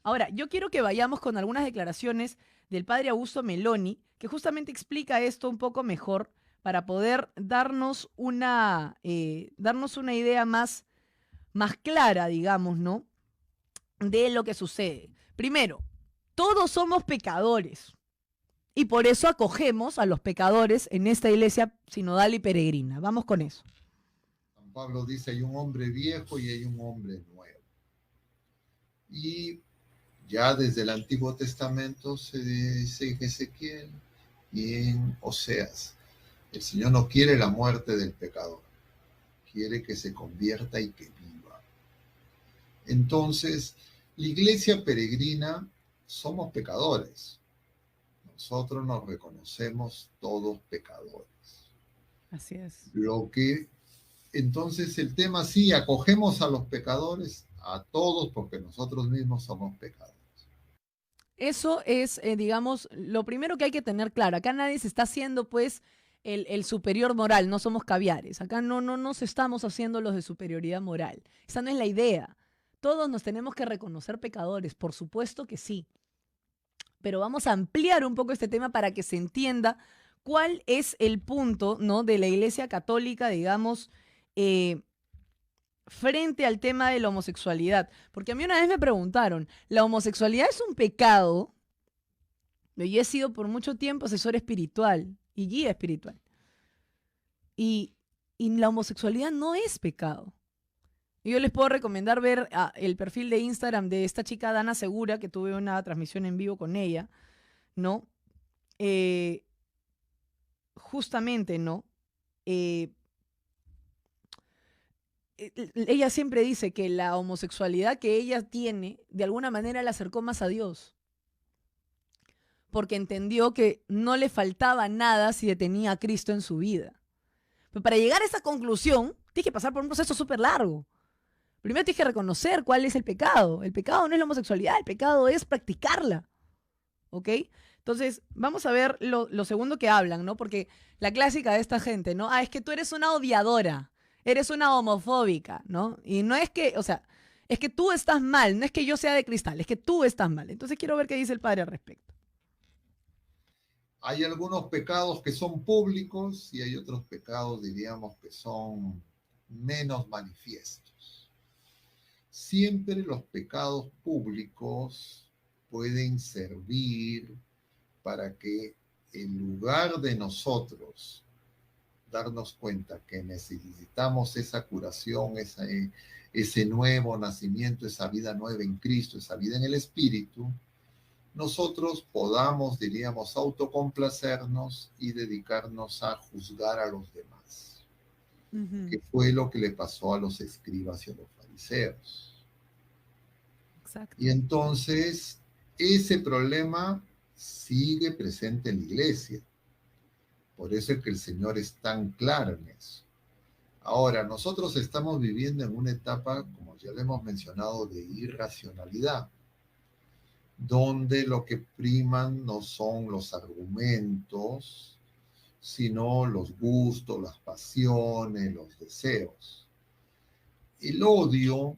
Ahora, yo quiero que vayamos con algunas declaraciones del padre Augusto Meloni, que justamente explica esto un poco mejor para poder darnos una idea más clara, digamos, ¿no? De lo que sucede. Primero, todos somos pecadores y por eso acogemos a los pecadores en esta iglesia sinodal y peregrina. Vamos con eso. San Pablo dice, hay un hombre viejo y hay un hombre nuevo. Y ya desde el Antiguo Testamento se dice en Ezequiel y en Oseas, el Señor no quiere la muerte del pecador, quiere que se convierta y que viva. Entonces, la iglesia peregrina somos pecadores. Nosotros nos reconocemos todos pecadores. Así es. Entonces el tema sí, acogemos a los pecadores, a todos, porque nosotros mismos somos pecadores. Eso es, digamos, lo primero que hay que tener claro. Acá nadie se está haciendo, pues, el superior moral. No somos caviares. Acá no nos estamos haciendo los de superioridad moral. Esa no es la idea. Todos nos tenemos que reconocer pecadores, por supuesto que sí. Pero vamos a ampliar un poco este tema para que se entienda cuál es el punto, ¿no?, de la Iglesia Católica, digamos, frente al tema de la homosexualidad. Porque a mí una vez me preguntaron, ¿la homosexualidad es un pecado? Yo he sido por mucho tiempo asesor espiritual y guía espiritual. Y la homosexualidad no es pecado. Y yo les puedo recomendar ver el perfil de Instagram de esta chica Dana Segura, que tuve una transmisión en vivo con ella, ¿no? Justamente, ¿no? Ella siempre dice que la homosexualidad que ella tiene, de alguna manera la acercó más a Dios, porque entendió que no le faltaba nada si tenía a Cristo en su vida. Pero para llegar a esa conclusión, tienes que pasar por un proceso súper largo. Primero tienes que reconocer cuál es el pecado. El pecado no es la homosexualidad, el pecado es practicarla. ¿Ok? Entonces, vamos a ver lo segundo que hablan, ¿no? Porque la clásica de esta gente, ¿no? Es que tú eres una odiadora, eres una homofóbica, ¿no? Y no es que, o sea, es que tú estás mal, no es que yo sea de cristal, es que tú estás mal. Entonces quiero ver qué dice el padre al respecto. Hay algunos pecados que son públicos y hay otros pecados, diríamos, que son menos manifiestos. Siempre los pecados públicos pueden servir para que en lugar de nosotros darnos cuenta que necesitamos esa curación, ese nuevo nacimiento, esa vida nueva en Cristo, esa vida en el Espíritu, nosotros podamos, diríamos, autocomplacernos y dedicarnos a juzgar a los demás, que fue lo que le pasó a los escribas y a los fariseos. Exacto. Y entonces ese problema sigue presente en la iglesia. Por eso es que el Señor es tan claro en eso. Ahora, nosotros estamos viviendo en una etapa, como ya le hemos mencionado, de irracionalidad, donde lo que priman no son los argumentos, sino los gustos, las pasiones, los deseos. El odio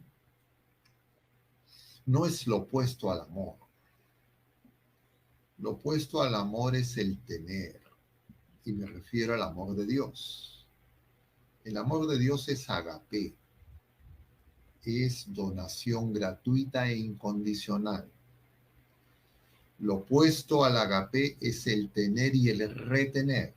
no es lo opuesto al amor. Lo opuesto al amor es el temer, y me refiero al amor de Dios. El amor de Dios es agape, es donación gratuita e incondicional. Lo opuesto al agape es el tener y el retener.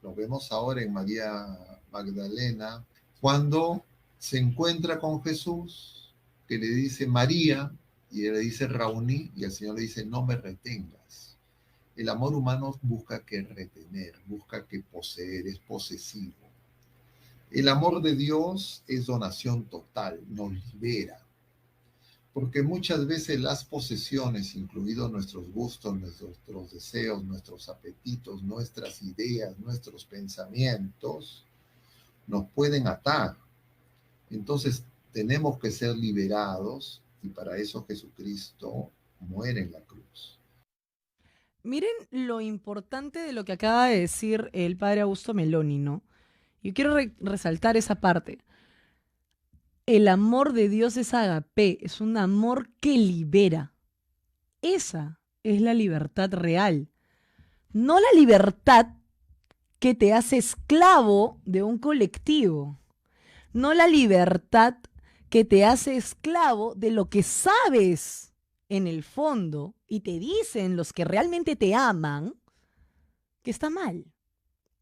Lo vemos ahora en María Magdalena, cuando se encuentra con Jesús, que le dice María, y él le dice Rauní, y el Señor le dice, no me retengas. El amor humano busca que retener, busca que poseer, es posesivo. El amor de Dios es donación total, nos libera. Porque muchas veces las posesiones, incluidos nuestros gustos, nuestros deseos, nuestros apetitos, nuestras ideas, nuestros pensamientos, nos pueden atar. Entonces tenemos que ser liberados y para eso Jesucristo muere en la cruz. Miren lo importante de lo que acaba de decir el padre Augusto Meloni, ¿no? Yo quiero resaltar esa parte. El amor de Dios es agape, es un amor que libera. Esa es la libertad real. No la libertad que te hace esclavo de un colectivo. No la libertad que te hace esclavo de lo que sabes en el fondo y te dicen los que realmente te aman que está mal,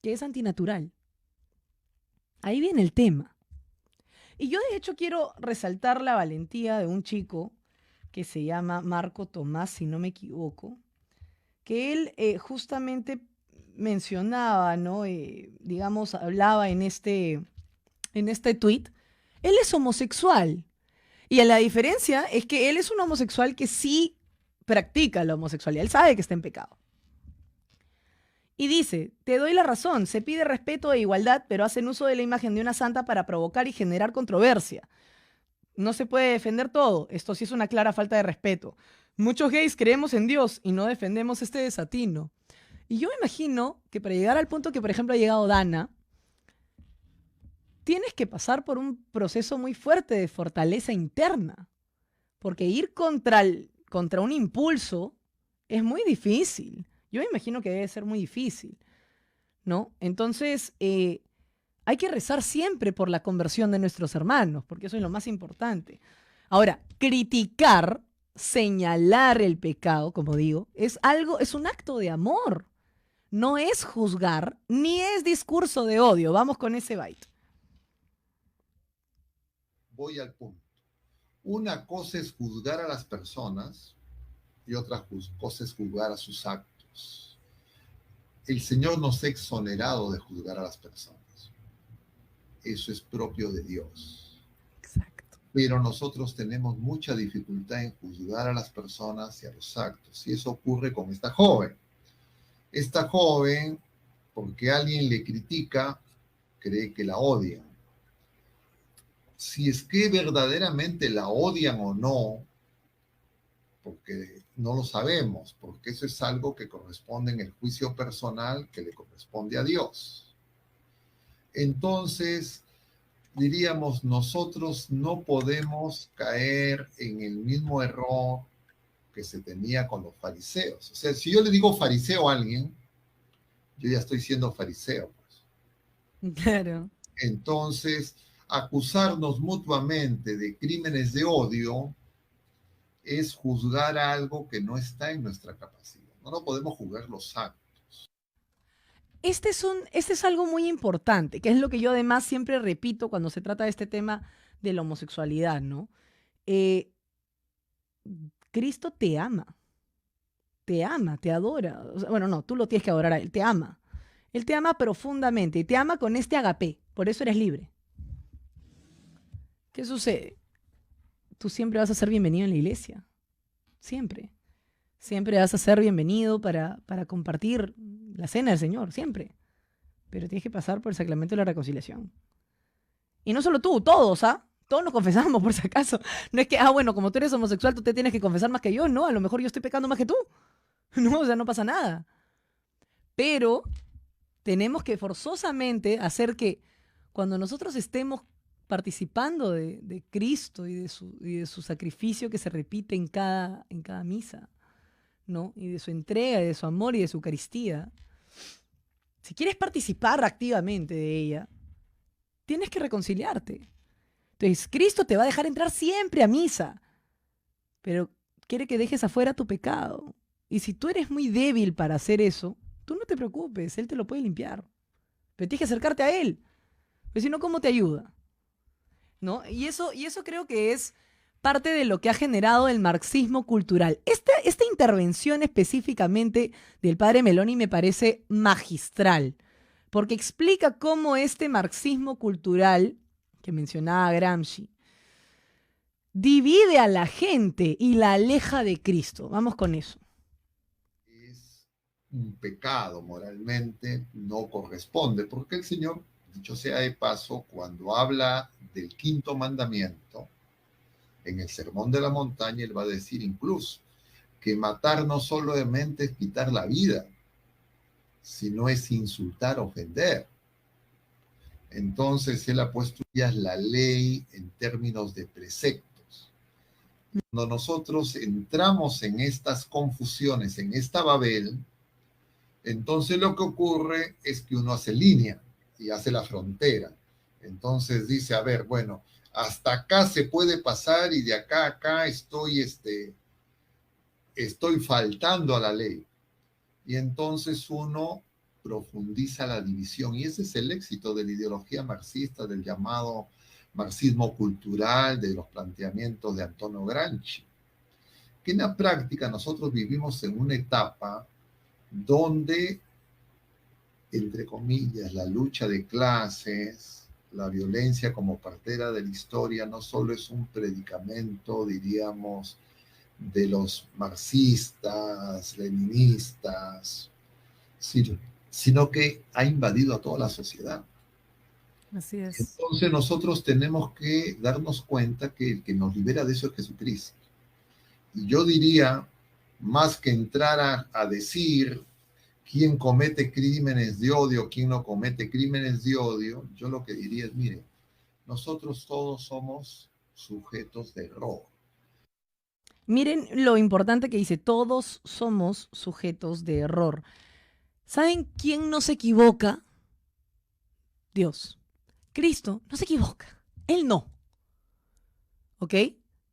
que es antinatural. Ahí viene el tema. Y yo de hecho quiero resaltar la valentía de un chico que se llama Marco Tomás, si no me equivoco, que él justamente mencionaba, ¿no? Digamos, hablaba en este tuit, él es homosexual. Y la diferencia es que él es un homosexual que sí practica la homosexualidad. Él sabe que está en pecado. Y dice, te doy la razón, se pide respeto e igualdad, pero hacen uso de la imagen de una santa para provocar y generar controversia. No se puede defender todo. Esto sí es una clara falta de respeto. Muchos gays creemos en Dios y no defendemos este desatino. Y yo me imagino que para llegar al punto que, por ejemplo, ha llegado Dana, tienes que pasar por un proceso muy fuerte de fortaleza interna. Porque ir contra un impulso es muy difícil. Yo me imagino que debe ser muy difícil, ¿no? Entonces, hay que rezar siempre por la conversión de nuestros hermanos, porque eso es lo más importante. Ahora, criticar, señalar el pecado, como digo, es un acto de amor. No es juzgar, ni es discurso de odio. Vamos con ese byte. Voy al punto. Una cosa es juzgar a las personas y otra cosa es juzgar a sus actos. El Señor nos ha exonerado de juzgar a las personas. Eso es propio de Dios. Exacto. Pero nosotros tenemos mucha dificultad en juzgar a las personas y a los actos. Y eso ocurre con esta joven. Esta joven, porque alguien le critica, cree que la odian. Si es que verdaderamente la odian o no, porque no lo sabemos, porque eso es algo que corresponde en el juicio personal que le corresponde a Dios. Entonces, diríamos, nosotros no podemos caer en el mismo error que se tenía con los fariseos. O sea, si yo le digo fariseo a alguien, yo ya estoy siendo fariseo, pues. Claro. Entonces, acusarnos mutuamente de crímenes de odio es juzgar algo que no está en nuestra capacidad. No podemos juzgar los actos. Este es algo muy importante, que es lo que yo además siempre repito cuando se trata de este tema de la homosexualidad, ¿no? Cristo te ama, te adora. O sea, bueno, no, tú lo tienes que adorar a Él, te ama. Él te ama profundamente y te ama con este agape, por eso eres libre. ¿Qué sucede? Tú siempre vas a ser bienvenido en la iglesia, siempre. Siempre vas a ser bienvenido para compartir la cena del Señor, siempre. Pero tienes que pasar por el sacramento de la reconciliación. Y no solo tú, todos, ¿ah? Todos nos confesamos, por si acaso. No es que, bueno, como tú eres homosexual, tú te tienes que confesar más que yo. No, a lo mejor yo estoy pecando más que tú. No, o sea, no pasa nada. Pero tenemos que forzosamente hacer que cuando nosotros estemos participando de Cristo y de su sacrificio que se repite en cada misa, ¿no? Y de su entrega, y de su amor y de su Eucaristía, si quieres participar activamente de ella, tienes que reconciliarte. Entonces, Cristo te va a dejar entrar siempre a misa, pero quiere que dejes afuera tu pecado. Y si tú eres muy débil para hacer eso, tú no te preocupes, Él te lo puede limpiar. Pero tienes que acercarte a Él, porque si no, ¿cómo te ayuda? ¿No? Y eso creo que es parte de lo que ha generado el marxismo cultural. Esta intervención específicamente del padre Meloni me parece magistral, porque explica cómo este marxismo cultural, que mencionaba Gramsci, divide a la gente y la aleja de Cristo. Vamos con eso. Es un pecado moralmente, no corresponde, porque el Señor, dicho sea de paso, cuando habla del quinto mandamiento, en el Sermón de la Montaña, él va a decir incluso que matar no solamente es quitar la vida, sino es insultar, ofender. Entonces él ha puesto ya la ley en términos de preceptos. Cuando nosotros entramos en estas confusiones, en esta Babel, entonces lo que ocurre es que uno hace línea y hace la frontera. Entonces dice, a ver, bueno, hasta acá se puede pasar y de acá a acá estoy faltando a la ley. Y entonces uno profundiza la división. Y ese es el éxito de la ideología marxista, del llamado marxismo cultural, de los planteamientos de Antonio Gramsci. Que en la práctica nosotros vivimos en una etapa donde, entre comillas, la lucha de clases, la violencia como partera de la historia, no solo es un predicamento, diríamos, de los marxistas, leninistas, sino que ha invadido a toda la sociedad. Así es. Entonces nosotros tenemos que darnos cuenta que el que nos libera de eso es Jesucristo. Y yo diría, más que entrar a decir quién comete crímenes de odio, quién no comete crímenes de odio, yo lo que diría es, mire, nosotros todos somos sujetos de error. Miren lo importante que dice, todos somos sujetos de error. ¿Saben quién no se equivoca? Dios. Cristo no se equivoca. Él no. ¿Ok?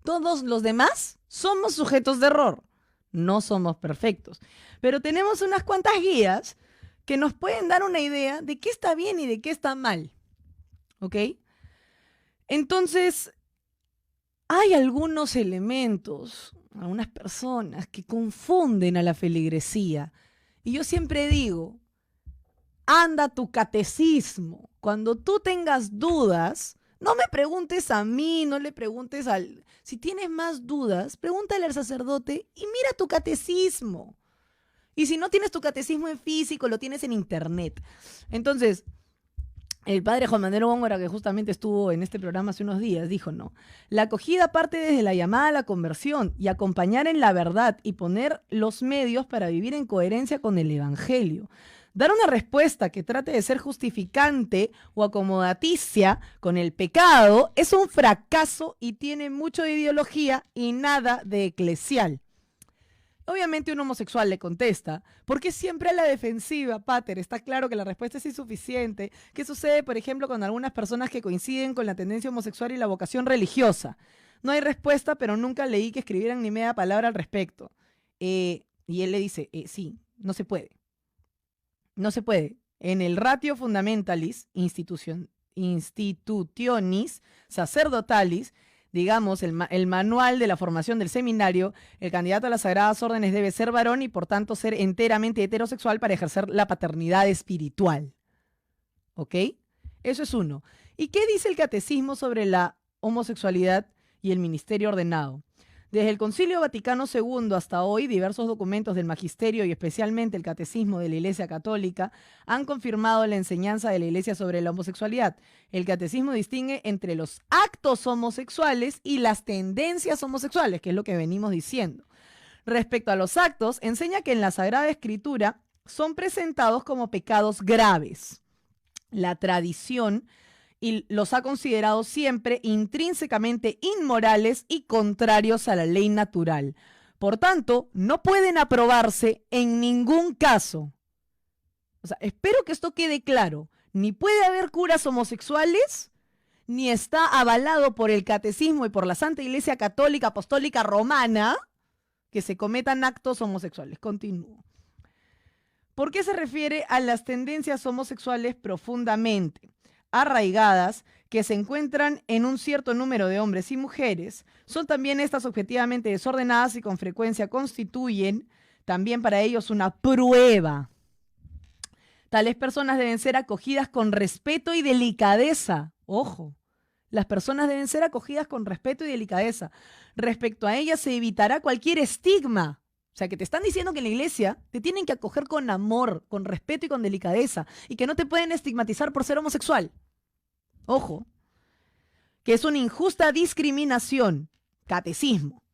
Todos los demás somos sujetos de error. No somos perfectos. Pero tenemos unas cuantas guías que nos pueden dar una idea de qué está bien y de qué está mal. ¿Ok? Entonces, hay algunos elementos, algunas personas que confunden a la feligresía. Y yo siempre digo, anda tu catecismo. Cuando tú tengas dudas, no me preguntes a mí, no le preguntes al... Si tienes más dudas, pregúntale al sacerdote y mira tu catecismo. Y si no tienes tu catecismo en físico, lo tienes en internet. Entonces, el padre Juan Manuel Góngora, que justamente estuvo en este programa hace unos días, dijo, no, la acogida parte desde la llamada a la conversión y acompañar en la verdad y poner los medios para vivir en coherencia con el Evangelio. Dar una respuesta que trate de ser justificante o acomodaticia con el pecado es un fracaso y tiene mucho de ideología y nada de eclesial. Obviamente un homosexual le contesta, ¿por qué siempre a la defensiva, Pater? Está claro que la respuesta es insuficiente. ¿Qué sucede, por ejemplo, con algunas personas que coinciden con la tendencia homosexual y la vocación religiosa? No hay respuesta, pero nunca leí que escribieran ni media palabra al respecto. Y él le dice, sí, no se puede. No se puede. En el Ratio Fundamentalis Institutionis Sacerdotalis, digamos, el manual de la formación del seminario, el candidato a las sagradas órdenes debe ser varón y por tanto ser enteramente heterosexual para ejercer la paternidad espiritual. ¿Ok? Eso es uno. ¿Y qué dice el catecismo sobre la homosexualidad y el ministerio ordenado? Desde el Concilio Vaticano II hasta hoy, diversos documentos del magisterio y especialmente el catecismo de la Iglesia Católica han confirmado la enseñanza de la Iglesia sobre la homosexualidad. El catecismo distingue entre los actos homosexuales y las tendencias homosexuales, que es lo que venimos diciendo. Respecto a los actos, enseña que en la Sagrada Escritura son presentados como pecados graves. La tradición y los ha considerado siempre intrínsecamente inmorales y contrarios a la ley natural. Por tanto, no pueden aprobarse en ningún caso. O sea, espero que esto quede claro. Ni puede haber curas homosexuales, ni está avalado por el Catecismo y por la Santa Iglesia Católica Apostólica Romana que se cometan actos homosexuales. Continúo. ¿Por qué se refiere a las tendencias homosexuales profundamente arraigadas que se encuentran en un cierto número de hombres y mujeres? Son también estas objetivamente desordenadas y con frecuencia constituyen también para ellos una prueba. Tales personas deben ser acogidas con respeto y delicadeza. Ojo, las personas deben ser acogidas con respeto y delicadeza. Respecto a ellas se evitará cualquier estigma. O sea, que te están diciendo que en la iglesia te tienen que acoger con amor, con respeto y con delicadeza, y que no te pueden estigmatizar por ser homosexual. Ojo, que es una injusta discriminación. Catecismo.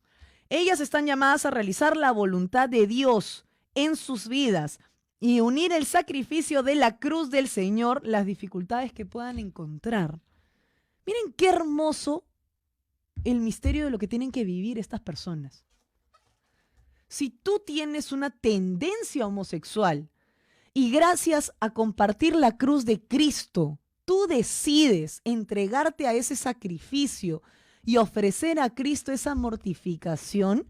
Ellas están llamadas a realizar la voluntad de Dios en sus vidas y unir el sacrificio de la cruz del Señor las dificultades que puedan encontrar. Miren qué hermoso el misterio de lo que tienen que vivir estas personas. Si tú tienes una tendencia homosexual y gracias a compartir la cruz de Cristo, tú decides entregarte a ese sacrificio y ofrecer a Cristo esa mortificación,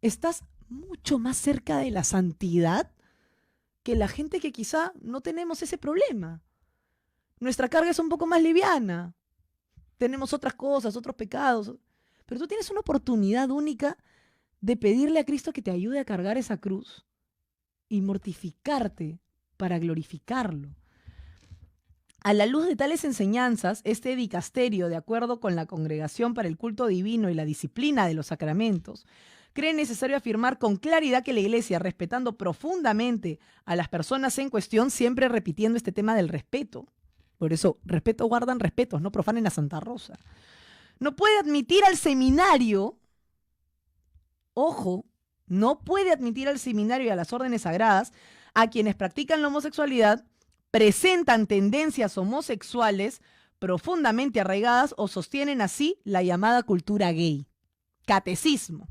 estás mucho más cerca de la santidad que la gente que quizá no tenemos ese problema. Nuestra carga es un poco más liviana. Tenemos otras cosas, otros pecados. Pero tú tienes una oportunidad única de pedirle a Cristo que te ayude a cargar esa cruz y mortificarte para glorificarlo. A la luz de tales enseñanzas, este dicasterio, de acuerdo con la Congregación para el Culto Divino y la disciplina de los sacramentos, cree necesario afirmar con claridad que la Iglesia, respetando profundamente a las personas en cuestión, siempre repitiendo este tema del respeto. Por eso, respeto guardan respetos, no profanen a Santa Rosa. No puede admitir al seminario, ojo, no puede admitir al seminario y a las órdenes sagradas a quienes practican la homosexualidad, presentan tendencias homosexuales profundamente arraigadas o sostienen así la llamada cultura gay. Catecismo.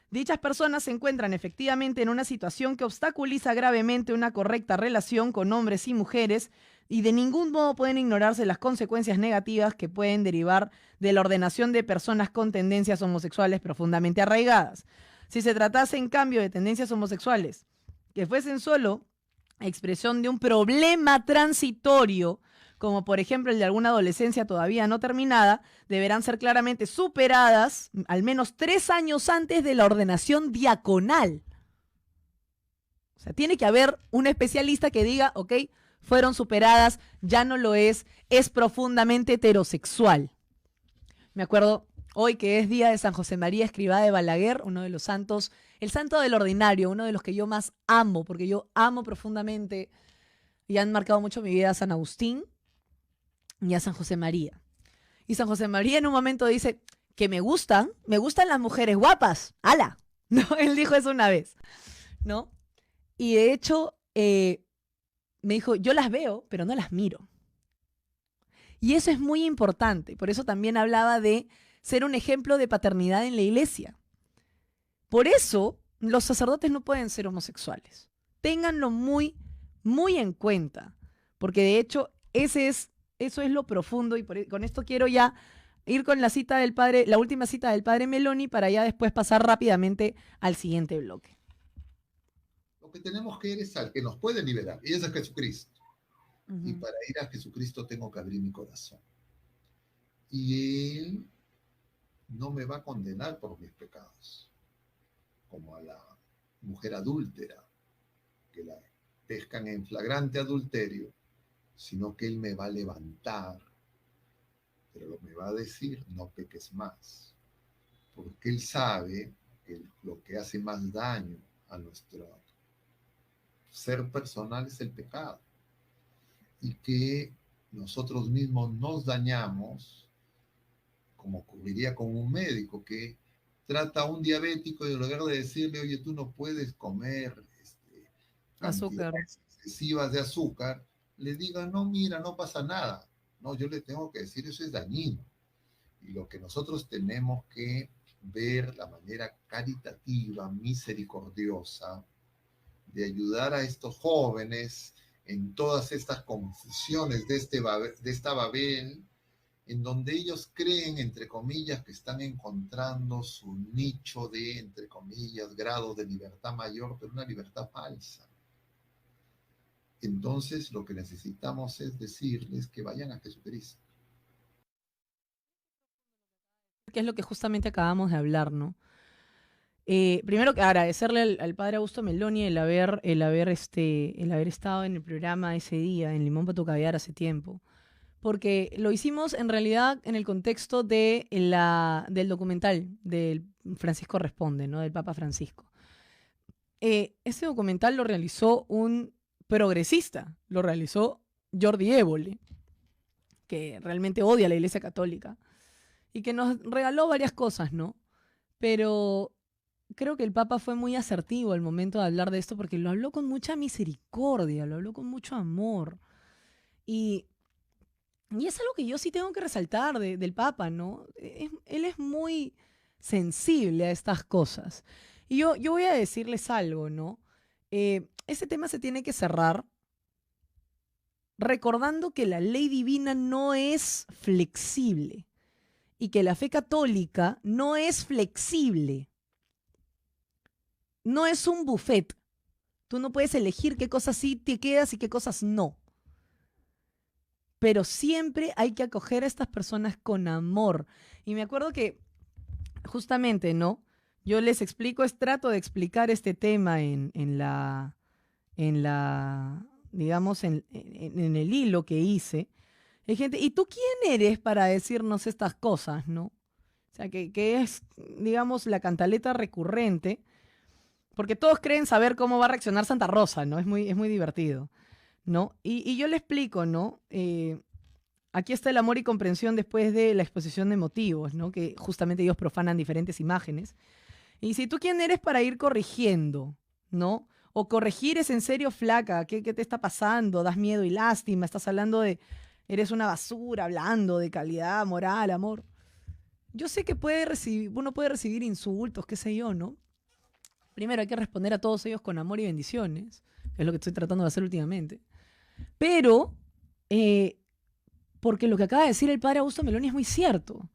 Dichas personas se encuentran efectivamente en una situación que obstaculiza gravemente una correcta relación con hombres y mujeres y de ningún modo pueden ignorarse las consecuencias negativas que pueden derivar de la ordenación de personas con tendencias homosexuales profundamente arraigadas. Si se tratase, en cambio, de tendencias homosexuales que fuesen solo expresión de un problema transitorio, como por ejemplo el de alguna adolescencia todavía no terminada, deberán ser claramente superadas al menos 3 años antes de la ordenación diaconal. O sea, tiene que haber un especialista que diga, ok, fueron superadas, ya no lo es profundamente heterosexual. Me acuerdo hoy que es día de San José María Escrivá de Balaguer, uno de los santos, el santo del ordinario, uno de los que yo más amo, porque yo amo profundamente y han marcado mucho mi vida a San Agustín y a San José María. Y San José María en un momento dice que me gustan las mujeres guapas. ¡Hala! ¿No? Él dijo eso una vez, ¿no? Y de hecho, me dijo, yo las veo, pero no las miro. Y eso es muy importante. Por eso también hablaba de ser un ejemplo de paternidad en la iglesia. Por eso los sacerdotes no pueden ser homosexuales. Ténganlo muy, muy en cuenta. Porque de hecho, eso es lo profundo. Y con esto quiero ya ir con la cita del padre, la última cita del padre Meloni, para ya después pasar rápidamente al siguiente bloque. Lo que tenemos que ir es al que nos puede liberar, y ese es Jesucristo. Y para ir a Jesucristo tengo que abrir mi corazón. Y Él no me va a condenar por mis pecados, como a la mujer adúltera, que la pescan en flagrante adulterio, sino que Él me va a levantar, pero me va a decir, no peques más, porque Él sabe que lo que hace más daño a nuestro ser personal es el pecado, y que nosotros mismos nos dañamos, como ocurriría con un médico que trata a un diabético y en lugar de decirle, oye, tú no puedes comer Azúcar. cantidades excesivas de azúcar, le diga, no, mira, no pasa nada. No, yo le tengo que decir, eso es dañino. Y lo que nosotros tenemos que ver, la manera caritativa, misericordiosa, de ayudar a estos jóvenes en todas estas confusiones de esta Babel, en donde ellos creen, entre comillas, que están encontrando su nicho de, entre comillas, grado de libertad mayor, pero una libertad falsa. Entonces, lo que necesitamos es decirles que vayan a Jesucristo. Que es lo que justamente acabamos de hablar, ¿no? Primero que agradecerle al padre Augusto Meloni el haber estado en el programa ese día, en Limón Pato Caviar hace tiempo. Porque lo hicimos en realidad en el contexto del documental del Francisco Responde, ¿no? Del Papa Francisco. Ese documental lo realizó un progresista, lo realizó Jordi Évole, que realmente odia a la Iglesia Católica y que nos regaló varias cosas, ¿no? Pero creo que el Papa fue muy asertivo al momento de hablar de esto porque lo habló con mucha misericordia, lo habló con mucho amor. Y Y es algo que yo sí tengo que resaltar del Papa, ¿no? Él es muy sensible a estas cosas. Y yo voy a decirles algo, ¿no? Ese tema se tiene que cerrar recordando que la ley divina no es flexible y que la fe católica no es flexible. No es un buffet. Tú no puedes elegir qué cosas sí te quedas y qué cosas no. Pero siempre hay que acoger a estas personas con amor. Y me acuerdo que justamente, ¿no? Yo les explico, trato de explicar este tema digamos, en el hilo que hice. Hay gente, ¿y tú quién eres para decirnos estas cosas, no? O sea, que es, digamos, la cantaleta recurrente, porque todos creen saber cómo va a reaccionar Santa Rosa, ¿no? Es muy divertido, ¿no? Y yo le explico, ¿no? Aquí está el amor y comprensión después de la exposición de motivos, ¿no? Que justamente ellos profanan diferentes imágenes. Y si tú quién eres para ir corrigiendo, ¿no? O corregir es en serio, flaca, ¿qué te está pasando? Das miedo y lástima, estás hablando de, eres una basura, hablando de calidad, moral, amor. Yo sé que uno puede recibir insultos, qué sé yo, ¿no? Primero hay que responder a todos ellos con amor y bendiciones, que es lo que estoy tratando de hacer últimamente. Pero, porque lo que acaba de decir el padre Augusto Meloni es muy cierto.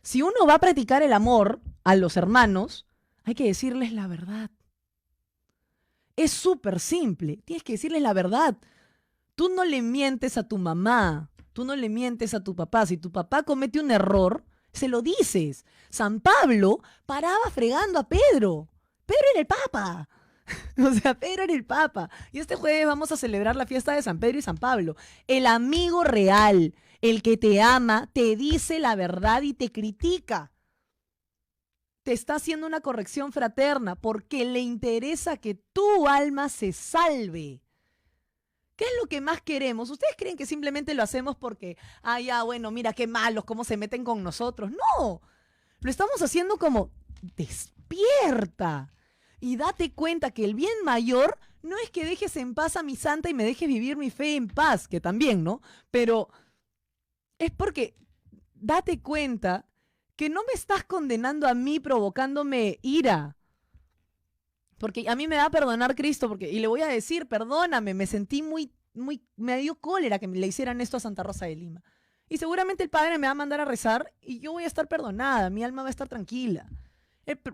Si uno va a practicar el amor a los hermanos, hay que decirles la verdad. Es súper simple. Tienes que decirles la verdad. Tú no le mientes a tu mamá. Tú no le mientes a tu papá. Si tu papá comete un error, se lo dices. San Pablo paraba fregando a Pedro. Pedro era el Papa. O sea, Pedro era el Papa. Y este jueves vamos a celebrar la fiesta de San Pedro y San Pablo. El amigo real, el que te ama, te dice la verdad y te critica. Te está haciendo una corrección fraterna porque le interesa que tu alma se salve. ¿Qué es lo que más queremos? ¿Ustedes creen que simplemente lo hacemos porque, ya, bueno, mira qué malos, cómo se meten con nosotros? No, lo estamos haciendo como despierta y date cuenta que el bien mayor no es que dejes en paz a mi santa y me dejes vivir mi fe en paz, que también, ¿no? Pero es porque date cuenta que no me estás condenando a mí provocándome ira. Porque a mí me va a perdonar Cristo, y le voy a decir, perdóname, me sentí me dio cólera que le hicieran esto a Santa Rosa de Lima. Y seguramente el Padre me va a mandar a rezar y yo voy a estar perdonada, mi alma va a estar tranquila.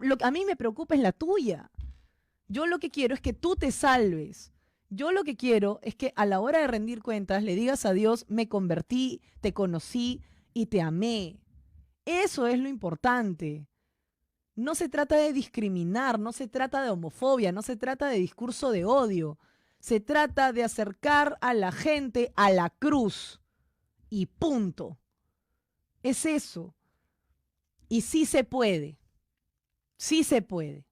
Lo que a mí me preocupa es la tuya. Yo lo que quiero es que tú te salves. Yo lo que quiero es que a la hora de rendir cuentas le digas a Dios, me convertí, te conocí y te amé. Eso es lo importante. No se trata de discriminar, no se trata de homofobia, no se trata de discurso de odio. Se trata de acercar a la gente a la cruz. Y punto. Es eso. Y sí se puede. Sí se puede.